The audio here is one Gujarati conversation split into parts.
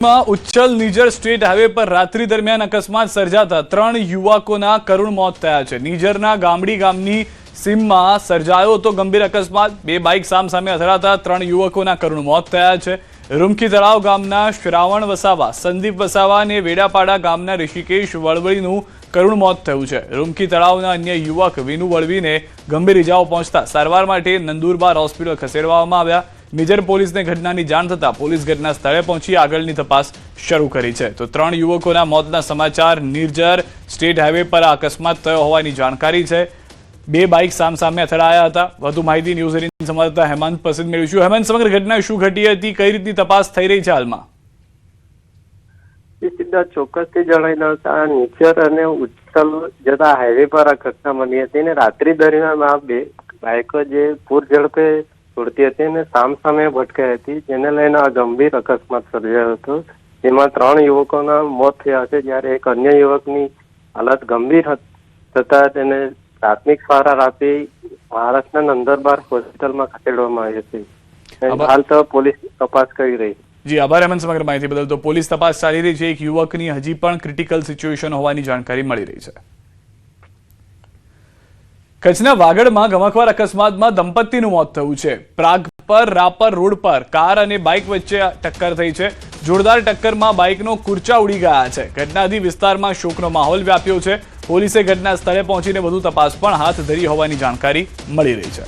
ઉચ્છલ નીજર સ્ટેટ હાઈવે પર રાત્રિ દરમિયાન અકસ્માત સર્જાતા 3 યુવકોના કરુણ મોત થયા છે। નીજરના ગામડી ગામની સીમમાં સર્જાયો હતો ગંભીર અકસ્માત। બે બાઇક સામસામે અથડાતા 3 યુવકોના કરુણ મોત થયા છે। રૂમકી તળાવ ગામના શ્રાવણ વસાવા, સંદીપ વસાવા અને વેડાપાડા ગામના ઋષિકેશ વળવળીનું કરુણ મોત થયું છે। રૂમકી તળાવના અન્ય યુવક વિનુ વળવીને ગંભીર ઇજાઓ પહોંચતા સારવાર માટે નંદુરબાર હોસ્પિટલ ખસેડવામાં આવ્યા। નીજર પોલીસને ઘટનાની જાણ થતા પોલીસ ઘટના સ્થળે પહોંચી આગળની તપાસ શરૂ કરી છે। તો 3 યુવકોના મોતના સમાચાર નીજર સ્ટેટ હાઈવે પર અકસ્માત થયો હોવાની જાણકારી છે। બે બાઇક સામસામે અથડાયા હતા। વધુ માહિતી ન્યૂઝ 18 સંવાદદાતા હેમંત પાસેથી મેળવીશું। હેમંત, સમગ્ર ઘટના શું ઘટી હતી, કઈ રીતની તપાસ થઈ રહી છે હાલમાં? સીધા ચોક્કસથી જણાવી દઉં, નીચર અને ઉચ્છલ જતા હાઈવે પર આ ઘટના બની હતી ને રાત્રિ દરમિયાન આ બે બાઇકો જે પૂર ઝડપે છોડતી હતી અને સામસામે ભટકાઈ હતી, જેને લઈને આ ગંભીર અકસ્માત સર્જાયો હતો, જેમાં 3 યુવકોના મોત થયા છે, જ્યારે એક અન્ય યુવકની હાલત ગંભીર થતા તેને પ્રાથમિક સારવાર આપી મહારાષ્ટ્રના નંદુરબાર હોસ્પિટલમાં ખસેડવામાં આવી હતી। હાલ તો પોલીસ તપાસ કરી રહી છે। જી આભાર હેમંત, સમગ્ર માહિતી બદલ। તો પોલીસ તપાસ ચાલી રહી છે। એક યુવકની હજી પણ ક્રિટિકલ સિચ્યુએશન હોવાની જાણકારી મળી રહી છે। કચ્છના વાગડમાં ગમખ્વાર અકસ્માતમાં દંપતીનું મોત થયું છે। પ્રાગ પર રાપર રોડ પર કાર અને બાઇક વચ્ચે ટક્કર થઈ છે। જોરદાર ટક્કરમાં બાઇકનો કુરચા ઉડી ગયા છે। ઘટનાથી વિસ્તારમાં શોકનો માહોલ વ્યાપ્યો છે। પોલીસે ઘટના સ્થળે પહોંચીને વધુ તપાસ પણ હાથ ધરી હોવાની જાણકારી મળી રહી છે।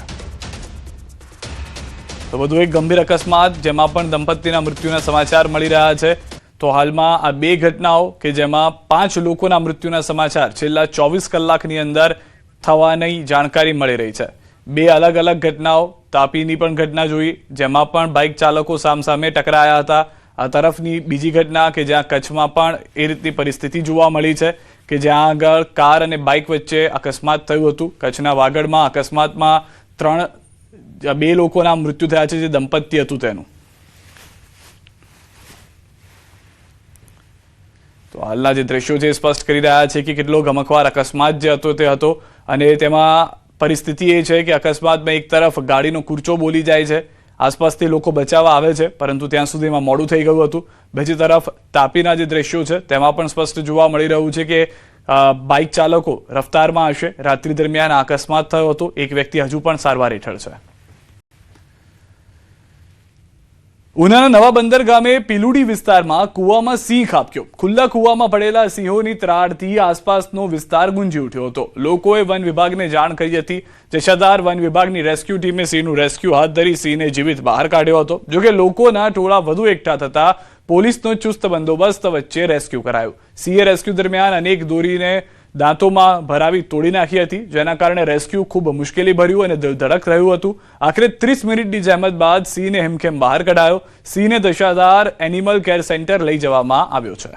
તો વધુ એક ગંભીર અકસ્માત જેમાં પણ દંપતીના મૃત્યુના સમાચાર મળી રહ્યા છે। તો હાલમાં આ બે ઘટનાઓ કે જેમાં 5 લોકોના મૃત્યુના સમાચાર છેલ્લા 24 કલાકની અંદર થવાની જાણકારી મળી રહી છે। બે અલગ અલગ ઘટનાઓ, તાપીની પણ ઘટના જોઈ જેમાં પણ બાઇક ચાલકો સામસામે ટકરાયા હતા। આ તરફની બીજી ઘટના કે જ્યાં કચ્છમાં પણ એ રીતની પરિસ્થિતિ જોવા મળી છે કે જ્યાં આગળ કાર અને બાઇક વચ્ચે અકસ્માત થયું હતું। કચ્છના વાગડમાં અકસ્માતમાં 2 લોકોના મૃત્યુ થયા છે, જે દંપતી હતું તેનું। તો હાલના જે દ્રશ્યો છે સ્પષ્ટ કરી રહ્યા છે કે કેટલો ગમખ્વાર અકસ્માત જે હતો તે હતો અને તેમાં પરિસ્થિતિ એ છે કે અકસ્માતમાં એક તરફ ગાડીનો કૂરચો બોલી જાય છે, આસપાસથી લોકો બચાવવા આવે છે પરંતુ ત્યાં સુધીમાં મોડું થઈ ગયું હતું। બીજી તરફ તાપીના જે દ્રશ્યો છે તેમાં પણ સ્પષ્ટ જોવા મળી રહ્યું છે કે બાઇક ચાલકો રફતારમાં હશે। રાત્રિ દરમિયાન અકસ્માત થયો હતો। એક વ્યક્તિ હજુ પણ સારવાર હેઠળ છે। ઉનાના નવા બંદર ગામે પીલુડી વિસ્તારમાં કુવામાં સિંહ ખાબક્યો। ખુલ્લા કુવામાં પડેલા સિંહોની ત્રાડથી આસપાસનો વિસ્તાર ગુંજી ઉઠ્યો હતો। લોકોએ વન વિભાગને જાણ કરી હતી। જશાધાર વન વિભાગની રેસ્ક્યુ ટીમે સિંહનું રેસ્ક્યુ હાથ ધરી સિંહને જીવિત બહાર કાઢ્યો હતો। જોકે લોકોના ટોળા વધુ એકઠા થતા પોલીસનો ચુસ્ત બંદોબસ્ત વચ્ચે રેસ્ક્યુ કરાયું। સિંહે રેસ્ક્યુ દરમિયાન અનેક દોરીને દાંતોમાં ભરાવી તોડી નાખી હતી, જેના કારણે રેસ્ક્યુ ખૂબ મુશ્કેલી ભર્યું અને ધડક રહ્યું હતું। આખરે 30 મિનિટની જહેમત બાદ સિંહને હેમખેમ બહાર કઢાયો। સિંહને દશાધાર એનિમલ કેર સેન્ટર લઈ જવામાં આવ્યો છે।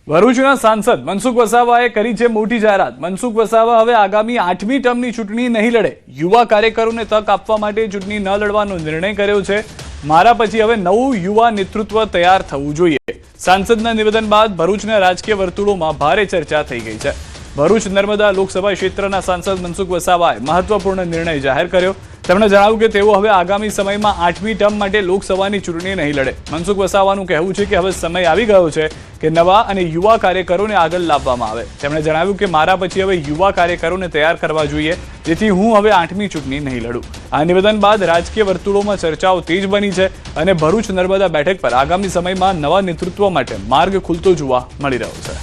ભરૂચના સાંસદ મનસુખ વસાવાએ કરી છે મોટી જાહેરાત। મનસુખ વસાવા હવે આગામી 8મી ટર્મની ચૂંટણી નહીં લડે। યુવા કાર્યકરોને તક આપવા માટે ચૂંટણી ન લડવાનો નિર્ણય કર્યો છે। મારા પછી હવે નવું યુવા નેતૃત્વ તૈયાર થવું જોઈએ। સાંસદના નિવેદન બાદ ભરૂચના રાજકીય વર્તુળોમાં ભારે ચર્ચા થઈ ગઈ છે। ભરૂચ નર્મદા લોકસભા ક્ષેત્રના સાંસદ મનસુખ વસાવાએ મહત્વપૂર્ણ નિર્ણય જાહેર કર્યો। તેમણે જણાવ્યું કે તેઓ હવે આગામી સમયમાં 8મી ટર્મ માટે લોકસભાની ચૂંટણી નહીં લડે। મનસુખ વસાવાનું કહેવું છે કે હવે સમય આવી ગયો છે કે નવા અને યુવા કાર્યકરોને આગળ લાવવામાં આવે। તેમણે જણાવ્યું કે મારા પછી હવે યુવા કાર્યકરોને તૈયાર કરવા જોઈએ, જેથી હું હવે 8મી ચૂંટણી નહીં લડું। આ નિવેદન બાદ રાજકીય વર્તુળોમાં ચર્ચાઓ તેજ બની છે અને ભરૂચ નર્મદા બેઠક પર આગામી સમયમાં નવા નેતૃત્વ માટે માર્ગ ખુલતો જોવા મળી રહ્યો છે।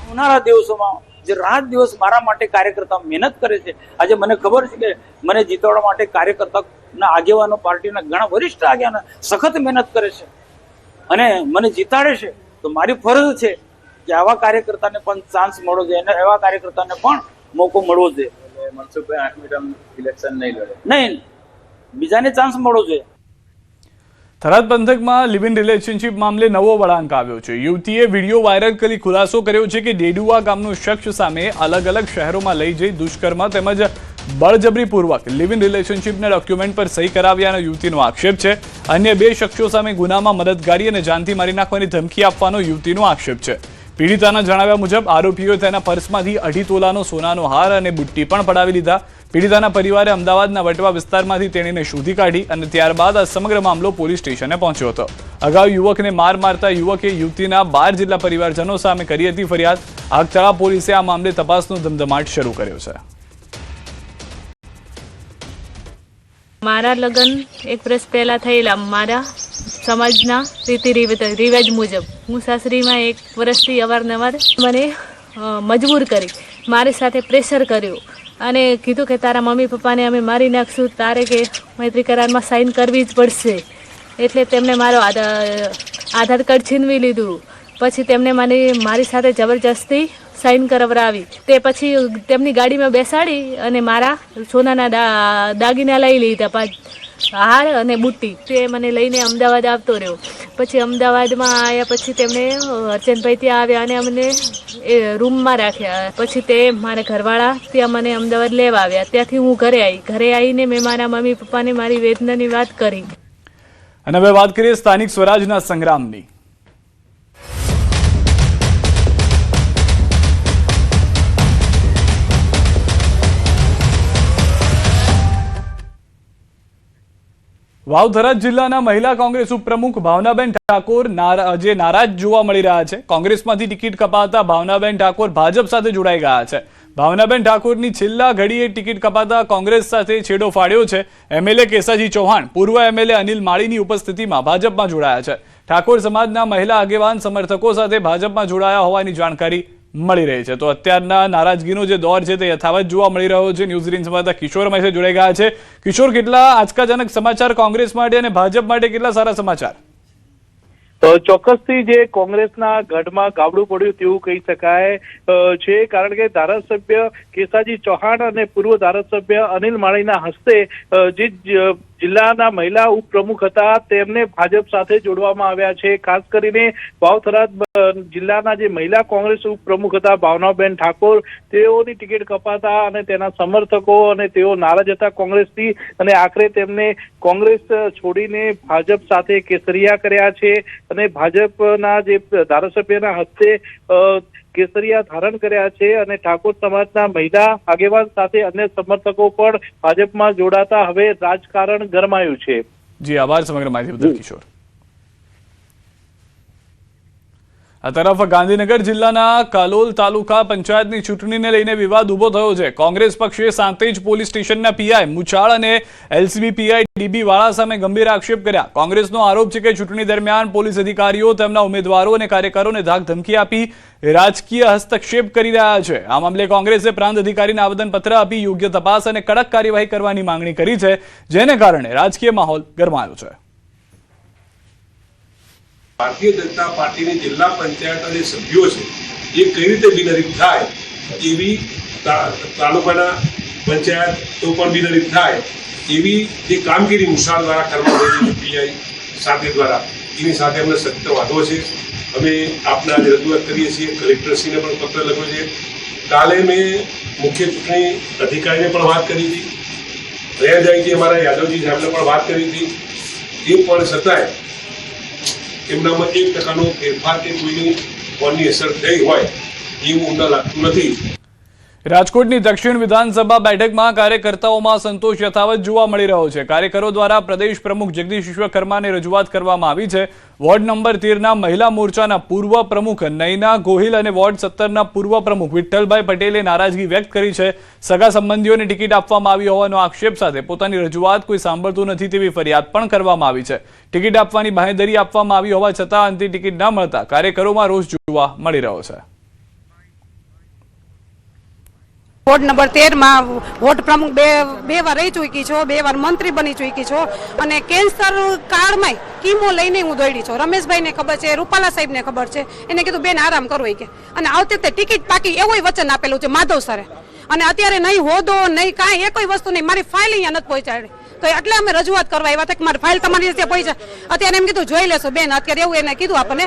આવનારા દિવસોમાં જે રાત દિવસ મારા માટે કાર્યકર્તા મહેનત કરે છે, આજે મને ખબર છે કે મને જીતાડવા માટે કાર્યકર્તાના આગેવાનો, પાર્ટીના ઘણા વરિષ્ઠ આગેવાનો સખત મહેનત કરે છે અને મને જીતાડે છે। તો મારી ફરજ છે કે આવા કાર્યકર્તાને પણ ચાન્સ મળવો જોઈએ અને એવા કાર્યકર્તાને પણ મોકો મળવો જોઈએ। મનસુખભાઈ 8મી ટર્મ ઇલેક્શન નહીં લડે, નહીં, બીજાને ચાન્સ મળવો જોઈએ। થરાદ પંથકમાં લિવ ઇન રિલેશનશિપ મામલે નવો વળાંક આવ્યો છે। યુવતીએ વિડીયો વાયરલ કરી ખુલાસો કર્યો છે કે ડેડુઆ ગામનો શખ્સ સામે અલગ અલગ શહેરોમાં લઈ જઈ દુષ્કર્મ તેમજ બળજબરીપૂર્વક લિવ ઇન રિલેશનશિપના ડોક્યુમેન્ટ પર સહી કરાવ્યાનો યુવતીનો આક્ષેપ છે। અન્ય 2 શખ્સો સામે ગુનામાં મદદગારી અને જાનથી મારી નાખવાની ધમકી આપવાનો યુવતીનો આક્ષેપ છે। પીડિતાના જણાવ્યા મુજબ આરોપીઓએ તેના પર્સમાંથી 2.5 તોલાનો સોનાનો હાર અને બુટ્ટી પણ પડાવી લીધા. પીડિતાના પરિવારે અમદાવાદના વટવા વિસ્તારમાંથી તેણીને શોધી કાઢી અને ત્યારબાદ આ સમગ્ર મામલો પોલીસ સ્ટેશને પહોંચ્યો હતો. અગાઉ યુવકને માર મારતા યુવકે યુવતીના 12 જેટલા પરિવારજનો સામે કરી હતી ફરિયાદ. આગતળા પોલીસે આ મામલે તપાસનો ધમધમાટ શરૂ કર્યો છે. મારા લગ્ન 1 વર્ષ પહેલા થયેલા. મારા સમાજના રીતિ રિવાજ મુજબ હું સાસરીમાં 1 વર્ષથી અવારનવાર મને મજબૂર કરી, મારી સાથે પ્રેશર કર્યું અને કીધું કે તારા મમ્મી પપ્પાને અમે મારી નાખશું, તારે કે મૈત્રી કરારમાં સાઇન કરવી જ પડશે. એટલે તેમણે મારો આધાર કાર્ડ છીનવી લીધું. પછી તેમણે મારી સાથે જબરજસ્તી સાઇન કરાવરાવી. તે પછી તેમની ગાડીમાં બેસાડી અને મારા સોનાના દાગીના લઈ લીધા, હાર અને બુટ્ટી. તે મને લઈને અમદાવાદ આવતો રહ્યો. પછી અમદાવાદમાં આવ્યા પછી તેમણે અર્ચનભાઈ ત્યાં આવ્યા અને અમને એ રૂમમાં રાખ્યા. પછી તે મારા ઘરવાળા ત્યાં મને અમદાવાદ લેવા આવ્યા. ત્યાંથી હું ઘરે આવીને મેં મારા મમ્મી પપ્પાને મારી વેદનાની વાત કરી. અને હવે વાત કરીએ સ્થાનિક સ્વરાજના સંગ્રામની. વાવથરા જિલ્લાના મહિલા કોંગ્રેસ ઉપપ્રમુખ ભાવનાબેન ઠાકોર જે નારાજ જોવા મળી રહ્યા છે. કોંગ્રેસમાંથી ટિકિટ કપાતા ભાવનાબેન ઠાકોર ભાજપ સાથે જોડાઈ ગયા છે. ભાવનાબેન ઠાકોરની છેલ્લા ઘડીએ ટિકિટ કપાતા કોંગ્રેસ સાથે છેડો ફાડ્યો છે. એમએલએ કેસાજી ચૌહાણ પૂર્વ એમએલએ અનિલ માળીની ઉપસ્થિતિમાં ભાજપમાં જોડાયા છે. ઠાકોર સમાજના મહિલા આગેવાન સમર્થકો સાથે ભાજપમાં જોડાયા હોવાની જાણકારી મળી રહી છે. તો અત્યારના નારાજગીનો જે દોર છે તે યથાવત જોવા મળી રહ્યો છે. ન્યૂઝ રીન સંવાદદાતા કિશોર અમારી સાથે જોડાઈ ગયા છે. કિશોર, કેટલા આંચકાજનક સમાચાર કોંગ્રેસ માટે અને ભાજપ માટે, કેટલા સારા સમાચાર? ચોક્કસથી જે કોંગ્રેસના ગઢમાં ગાબડું પડ્યું તેવું કહી શકાય છે, કારણ કે ધારાસભ્ય કેસાજી ચૌહાણ અને પૂર્વ ધારાસભ્ય અનિલ માળીના હસ્તે જે જિલ્લાના મહિલા ઉપપ્રમુખ હતા તેમને ભાજપ સાથે જોડવામાં આવ્યા છે. ખાસ કરીને વાવથરા જિલ્લાના જે મહિલા કોંગ્રેસ ઉપપ્રમુખ હતા ભાવનાબેન ઠાકોર, તેઓની ટિકિટ કપાતા અને તેના સમર્થકો અને તેઓ નારાજ હતા કોંગ્રેસથી અને આખરે તેમને કોંગ્રેસ છોડીને ભાજપ સાથે કેસરિયા કર્યા છે અને ભાજપના જે ધારાસભ્યના હસ્તે કેસરિયા ધારણ કર્યા છે અને ઠાકોર સમાજના મહિલા આગેવાન સાથે અન્ય સમર્થકો પણ ભાજપમાં જોડાતા હવે રાજકારણ ગરમાયું છે. જી આભાર સમગ્ર માહિતી બદલ કિશોર. આ તરફ ગાંધીનગર જિલ્લાના કાલોલ તાલુકા પંચાયતની ચૂંટણીને લઈને વિવાદ ઉભો થયો છે. કોંગ્રેસ પક્ષે સાંતેજ પોલીસ સ્ટેશનના પીઆઈ મુચાળ અને એલસીબી પીઆઈ ડીબી વાળા સામે ગંભીર આક્ષેપ કર્યા. કોંગ્રેસનો આરોપ છે કે ચૂંટણી દરમિયાન પોલીસ અધિકારીઓ તેમના ઉમેદવારો અને કાર્યકરોને ધાક ધમકી આપી રાજકીય હસ્તક્ષેપ કરી રહ્યા છે. આ મામલે કોંગ્રેસે પ્રાંત અધિકારીને આવેદનપત્ર આપી યોગ્ય તપાસ અને કડક કાર્યવાહી કરવાની માંગણી કરી છે, જેને કારણે રાજકીય માહોલ ગરમાયો છે. ભારતીય જનતા પાર્ટીની જિલ્લા પંચાયતના જે સભ્યો છે એ કઈ રીતે બિનહરીફ થાય એવી તાલુકાના પંચાયતો પણ બિનહરીફ થાય એવી જે કામગીરી મુસાળ દ્વારા કરવામાં આવી પીઆઈ સાથે દ્વારા એની સાથે અમને સખ્ત વાંધો છે. અમે આપને આજે રજૂઆત કરીએ છીએ. કલેક્ટરશ્રીને પણ પત્ર લખ્યો છે. કાલે મેં મુખ્ય ચૂંટણી અધિકારીને પણ વાત કરી હતી. રેન્જ અમારા યાદવજી સાહેબને પણ વાત કરી હતી. એ પણ છતાંય એમનામાં 1% ફેરફાર કે કોઈની ફોનની અસર થઈ હોય એવું ઊંડા લાગતું નથી. રાજકોટની દક્ષિણ વિધાનસભા બેઠકમાં કાર્યકર્તાઓમાં સંતોષ યથાવત જોવા મળી રહ્યો છે. કાર્યકરો દ્વારા પ્રદેશ પ્રમુખ જગદીશ વિશ્વકર્માને રજૂઆત કરવામાં આવી છે. વોર્ડ નંબર 13ના મહિલા મોરચાના પૂર્વ પ્રમુખ નયના ગોહિલ અને વોર્ડ 17ના પૂર્વ પ્રમુખ વિઠ્ઠલભાઈ પટેલે નારાજગી વ્યક્ત કરી છે. સગા સંબંધીઓને ટિકિટ આપવામાં આવી હોવાનો આક્ષેપ સાથે પોતાની રજૂઆત કોઈ સાંભળતું નથી તેવી ફરિયાદ પણ કરવામાં આવી છે. ટિકિટ આપવાની બાંહેધરી આપવામાં આવી હોવા છતાં અંતે ટિકિટ ન મળતા કાર્યકરોમાં રોષ જોવા મળી રહ્યો છે. વોર્ડ નંબર 13માં વોર્ડ પ્રમુખ બે વાર રહી ચૂકી છો, 2 વાર મંત્રી બની ચૂકી છો અને કેન્સર કાર્ડમાં કીમો લઈને હું દોડી છું. રમેશભાઈને ખબર છે, રૂપાલા સાહેબને ખબર છે. એને કીધું બેન આરામ કરો કે, અને આવતી વખતે ટિકિટ પાકી એવું વચન આપેલું છે માધવ સરે, અને અત્યારે નહીં હોદો નહીં કાંઈ એક વસ્તુ નહીં. મારી ફાઇલ અહીંયા નથી પહોંચાડી તો એટલે અમે રજૂઆત કરવા આવ્યા હતા કે મારી ફાઇલ તમારી રીતે પહોંચે. અત્યારે એમ કીધું જોઈ લેશો બેન, અત્યારે એવું એને કીધું આપણને.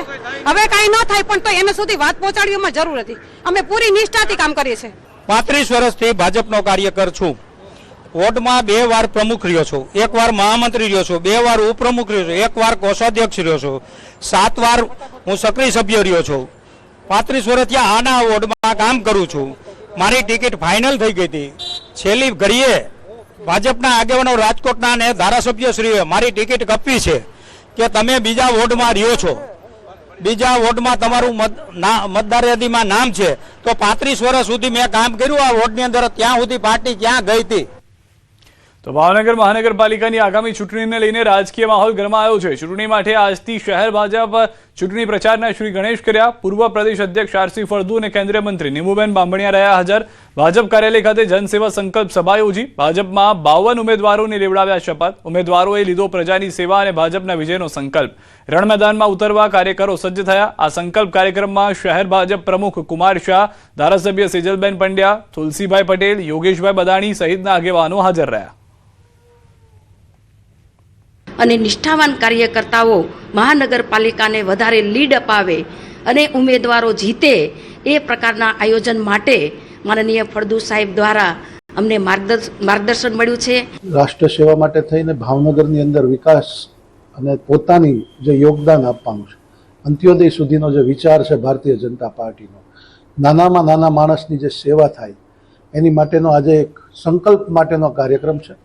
હવે કાંઈ ન થાય પણ તો એને સુધી વાત પહોંચાડવામાં જરૂર હતી. અમે પૂરી નિષ્ઠાથી કામ કરીએ છીએ. 35 વર્ષથી ભાજપનો કાર્યકર છું. વોર્ડમાં 2 વાર પ્રમુખ રહ્યો છું, 1 વાર મહામંત્રી રહ્યો છું, 2 વાર ઉપપ્રમુખ રહ્યો છું, 1 વાર કોષાધ્યક્ષ રહ્યો છું, 7 વાર હું સક્રિય સભ્ય રહ્યો છું. 35 વર્ષ ત્યાં આના વોર્ડમાં કામ કરું છું. મારી ટિકિટ ફાઇનલ થઈ ગઈ હતી. છેલ્લી ઘડીએ ભાજપના આગેવાનો રાજકોટના અને ધારાસભ્યશ્રીએ મારી ટિકિટ કપી છે કે તમે બીજા વોર્ડમાં રહ્યો છો, બીજા વોર્ડમાં તમારું મતદાર યાદીમાં નામ છે. તો 35 વર્ષ સુધી મેં કામ કર્યું આ વોર્ડની અંદર, ત્યાં સુધી પાર્ટી ક્યાં ગઈ હતી? તો ભાવનગર મહાનગરપાલિકાની આગામી ચૂંટણીને લઈને રાજકીય માહોલ ગરમાયો છે. ચૂંટણી માટે આજથી શહેર ભાજપ ચૂંટણી પ્રચારના શ્રી ગણેશ કર્યા. પૂર્વ પ્રદેશ અધ્યક્ષ આરસી ફળદુ અને કેન્દ્રીય મંત્રી નીમુબેન બાંભણિયા રહ્યા હાજર. ભાજપ કાર્યાલય ખાતે જનસેવા સંકલ્પ સભા યોજી. ભાજપમાં 52 ઉમેદવારોને લેવડાવ્યા શપથ. ઉમેદવારોએ લીધો પ્રજાની સેવા અને ભાજપના વિજયનો સંકલ્પ. રણ મેદાનમાં ઉતરવા કાર્યકરો સજ્જ થયા. આ સંકલ્પ કાર્યક્રમમાં શહેર ભાજપ પ્રમુખ કુમાર શાહ, ધારાસભ્ય સેજલબેન પંડ્યા, તુલસીભાઈ પટેલ, યોગેશભાઈ બદાણી સહિતના આગેવાનો હાજર રહ્યા. અને નિષ્ઠાવાન કાર્યકર્તાઓ મહાનગરપાલિકાને વધારે લીડ અપાવે અને ઉમેદવારો જીતે એ પ્રકારના આયોજન માટે માનનીય ફળદુ સાહેબ દ્વારા અમને માર્ગદર્શન મળ્યું છે. રાષ્ટ્ર સેવા માટે થઈને ભાવનગરની અંદર વિકાસ અને પોતાની જે યોગદાન આપવાનું છે, અંત્યોદય સુધીનો જે વિચાર છે ભારતીય જનતા પાર્ટીનો, નાનામાં નાના માણસની જે સેવા થાય એની માટેનો આજે એક સંકલ્પ માટેનો કાર્યક્રમ છે.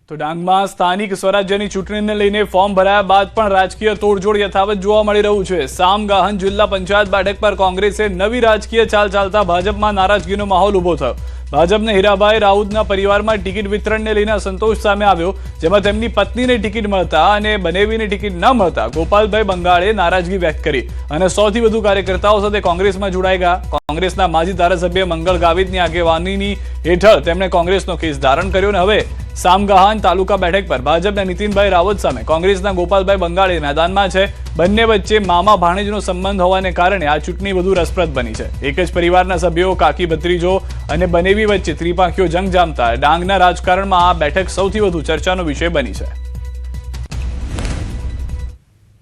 તો ડાંગમાં સ્થાનિક સ્વરાજ્યની ચૂંટણીને લઈને ફોર્મ ભરાયા બાદ પણ રાજકીય તોડજોડ યથાવત જોવા મળી રહ્યું છે. સામગાહન જિલ્લા પંચાયત બેઠક પર કોંગ્રેસે નવી રાજકીય ચાલ ચાલતા ભાજપમાં નારાજગીનો માહોલ ઉભો થયો. ભાજપને હીરાભાઈ રાઉતના પરિવારમાં ટિકિટ વિતરણને લઈને અસંતોષ સામે આવ્યો, જેમાં તેમની પત્નીને ટિકિટ મળતા અને બનેવીને ટિકિટ ન મળતા ગોપાલભાઈ બંગાળે નારાજગી વ્યક્ત કરી અને 100થી વધુ કાર્યકર્તાઓ સાથે કોંગ્રેસમાં જોડાઈ ગયા. કોંગ્રેસના માજી ધારાસભ્ય મંગળ ગાવિતની આગેવાનીની હેઠળ તેમણે કોંગ્રેસનો કેસ ધારણ કર્યો અને હવે સામગાહન તાલુકા બેઠક પર ભાજપના નીતિનભાઈ રાવત સામે કોંગ્રેસના ગોપાલભાઈ બંગાળે મેદાનમાં છે. બંને વચ્ચે મામા ભાણેજનો સંબંધ હોવાને કારણે આ ચૂંટણી વધુ રસપ્રદ બની છે. એક જ પરિવારના સભ્યો, કાકી ભત્રીજો અને બનેવી વચ્ચે ત્રિપાંખીઓ જંગ જામતા ડાંગના રાજકારણમાં આ બેઠક સૌથી વધુ ચર્ચાનો વિષય બની છે.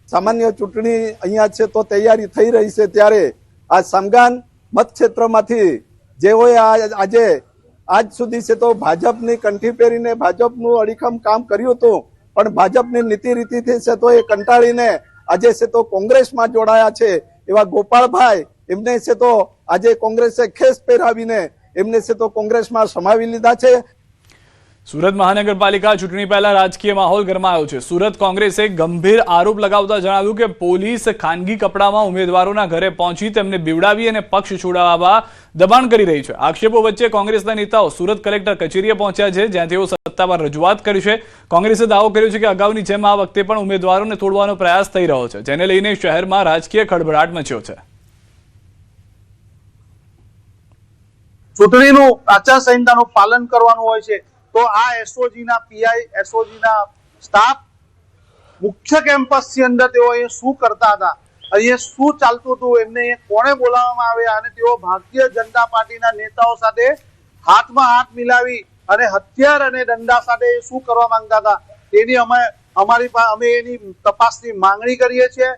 સામાન્ય ચૂંટણી અહીંયા છે તો તૈયારી થઈ રહી છે, ત્યારે આ સામગાન મતક્ષેત્રમાંથી જેઓએ આજે આજ સુધી છે તો ભાજપની કંઠી પહેરીને ભાજપનું અડીખમ કામ કર્યું હતું, પણ ભાજપની નીતિ રીતિથી છે તો એ કંટાળીને આજે છે તો કોંગ્રેસમાં જોડાયા છે. એવા ગોપાળભાઈ, એમને છે તો આજે કોંગ્રેસે ખેસ પહેરાવીને એમને છે તો કોંગ્રેસમાં સમાવી લીધા છે. સુરત મહાનગરપાલિકા ચૂંટણી પહેલા રાજકીય માહોલ ગરમાયો છે. સુરત કોંગ્રેસે ગંભીર આરોપ લગાવતા જણાવ્યું કે પોલીસ ખાનગી કપડામાં ઉમેદવારોના ઘરે પહોંચી તેમને બીવડાવી અને પક્ષ છોડાવવા દબાણ કરી રહી છે. આક્ષેપો વચ્ચે કોંગ્રેસના નેતાઓ સુરત કલેક્ટર કચેરીએ પહોંચ્યા છે, જ્યાં તેઓ સત્તાવાર રજૂઆત કરી છે. કોંગ્રેસે દાવો કર્યો છે કે અગાઉની જેમ આ વખતે પણ ઉમેદવારોને તોડવાનો પ્રયાસ થઈ રહ્યો છે, જેને લઈને શહેરમાં રાજકીય ખળભળાટ મચ્યો છે. ચૂંટણીનું આચારસંહિતાનું પાલન કરવાનું હોય છે, તો આ એસઓજીના પીઆઈ, એસઓજીના સ્ટાફ મુખ્ય કેમ્પસની અંદર તેઓ અહીંયા શું કરતા હતા, અહીંયા શું ચાલતું હતું, એમને અહીંયા કોણે બોલાવવામાં આવ્યા અને તેઓ ભારતીય જનતા પાર્ટીના નેતાઓ સાથે હાથમાં હાથ મિલાવી અને હથિયાર અને દંડા સાથે શું કરવા માંગતા હતા, તેની અમે એની તપાસની માંગણી કરીએ છીએ.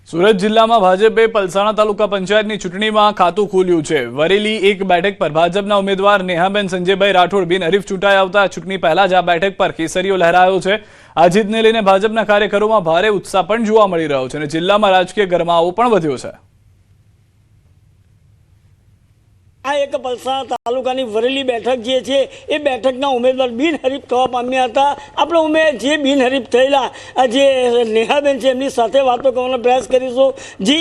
સુરત જિલ્લામાં ભાજપે પલસાણા તાલુકા પંચાયતની ચૂંટણીમાં ખાતું ખોલ્યું છે. વરેલી એક બેઠક પર ભાજપના ઉમેદવાર નેહાબેન સંજયભાઈ રાઠોડ બિનહરીફ ચૂંટાઈ આવતા ચૂંટણી પહેલા જ આ બેઠક પર કેસરીઓ લહેરાયો છે. આ જીતને લઈને ભાજપના કાર્યકરોમાં ભારે ઉત્સાહ પણ જોવા મળી રહ્યો છે અને જિલ્લામાં રાજકીય ગરમાવો પણ વધ્યો છે. આ એક પલસાણા તાલુકાની વરેલી બેઠક જે છે એ બેઠકના ઉમેદવાર બિનહરીફ થવા પામ્યા હતા. આપણે જે બિનહરીફ થયેલા જે નેહાબેન છે એમની સાથે વાતો કરવાનો પ્રયાસ કરીશું. જે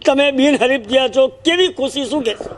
તમે બિનહરીફ થયા છો, કેવી ખુશી, શું કહેશો?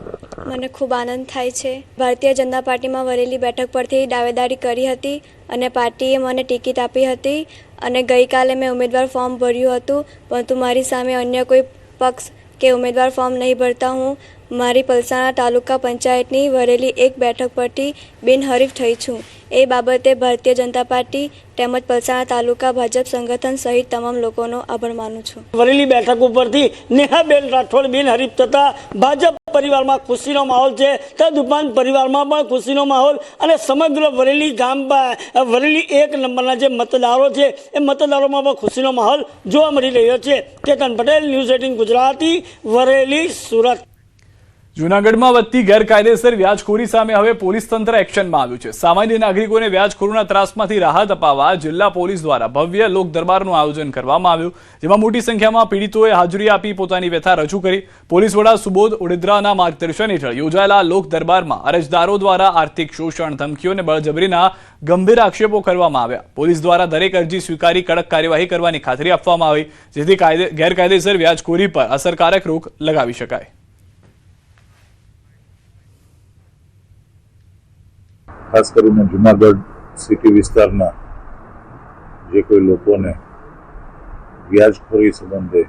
મને ખૂબ આનંદ થાય છે. ભારતીય જનતા પાર્ટીમાં વરેલી બેઠક પરથી દાવેદારી કરી હતી અને પાર્ટીએ મને ટિકિટ આપી હતી અને ગઈકાલે મેં ઉમેદવાર ફોર્મ ભર્યું હતું, પરંતુ મારી સામે અન્ય કોઈ પક્ષ કે ઉમેદવાર ફોર્મ નહીં ભરતા હું મારી પલસાણા તાલુકા પંચાયતની વરેલી એક બેઠક પરથી બિનહરીફ થઈ છું. એ બાબતે ભારતીય જનતા પાર્ટી તેમજ પલસાણા તાલુકા ભાજપ સંગઠન સહિત તમામ લોકોનો આભાર માનું છું. વરેલી બેઠક ઉપરથી નેહાબેન રાઠોડ બિનહરીફ થતા ભાજપ પરિવારમાં ખુશીનો માહોલ છે, તદુપરાંત પરિવારમાં પણ ખુશીનો માહોલ અને સમગ્ર વરેલી ગામ, વરેલી એક નંબરના જે મતદારો છે એ મતદારોમાં પણ ખુશીનો માહોલ જોવા મળી રહ્યો છે. કેતન પટેલ, ન્યૂઝ 18 ગુજરાતી, વરેલી, સુરત. જૂનાગઢમાં વધતી ગેરકાયદેસર વ્યાજખોરી સામે હવે પોલીસ તંત્ર એક્શનમાં આવ્યું છે. સામાન્ય નાગરિકોને વ્યાજખોરોના ત્રાસમાંથી રાહત અપાવવા જિલ્લા પોલીસ દ્વારા ભવ્ય લોક દરબારનું આયોજન કરવામાં આવ્યું, જેમાં મોટી સંખ્યામાં પીડિતોએ હાજરી આપી પોતાની વ્યથા રજૂ કરી. પોલીસ વડા સુબોધ ઉડેદરાના માર્ગદર્શન હેઠળ યોજાયેલા લોક દરબારમાં અરજદારો દ્વારા આર્થિક શોષણ, ધમકીઓ અને બળજબરીના ગંભીર આક્ષેપો કરવામાં આવ્યા. પોલીસ દ્વારા દરેક અરજી સ્વીકારી કડક કાર્યવાહી કરવાની ખાતરી આપવામાં આવી, જેથી ગેરકાયદેસર વ્યાજખોરી પર અસરકારક રોક લગાવી શકાય. ખાસ કરીને જુનાગઢ સિટી વિસ્તારના જે કોઈ લોકોને વ્યાજખોરી સંબંધે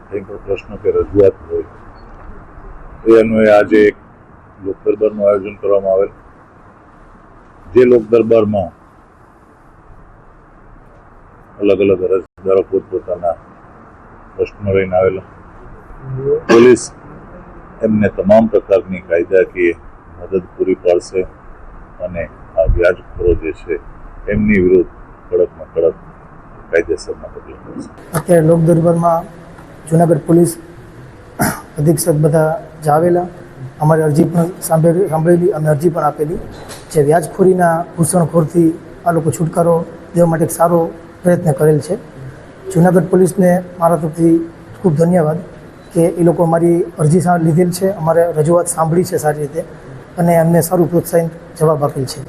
કંઈ પણ પ્રશ્ન કે રજૂઆત હોય એ અન્વયે આજે એક લોક દરબારનું આયોજન કરવામાં આવેલ. જે લોક દરબારમાં અલગ અલગ અરજદારો પોતપોતાના પ્રશ્નો લઈને આવેલા. પોલીસ એમને તમામ પ્રકારની કાયદાકીય મદદ પૂરી પાડશે અને આ વ્યાજખોરો જે છે એમની વિરુદ્ધ કડકમાં કડક કાયદેસરના પગલાં લેશે. અત્યારે લોક દરબારમાં જુનાગઢ પોલીસ અધિક્ષક બધા જાવેલા, અમારી અરજી પણ સાંભળેલી અને અરજી પણ આપેલી. જે વ્યાજખોરીના ઘૂસણખોરથી આ લોકો છુટકારો દેવા માટે એક સારો પ્રયત્ન કરેલ છે. જુનાગઢ પોલીસને મારા તરફથી ખૂબ ધન્યવાદ કે એ લોકો અમારી અરજી લીધેલ છે, અમારે રજૂઆત સાંભળી છે સારી રીતે અને એમને સારું પ્રોત્સાહન જવાબ આપેલ છે.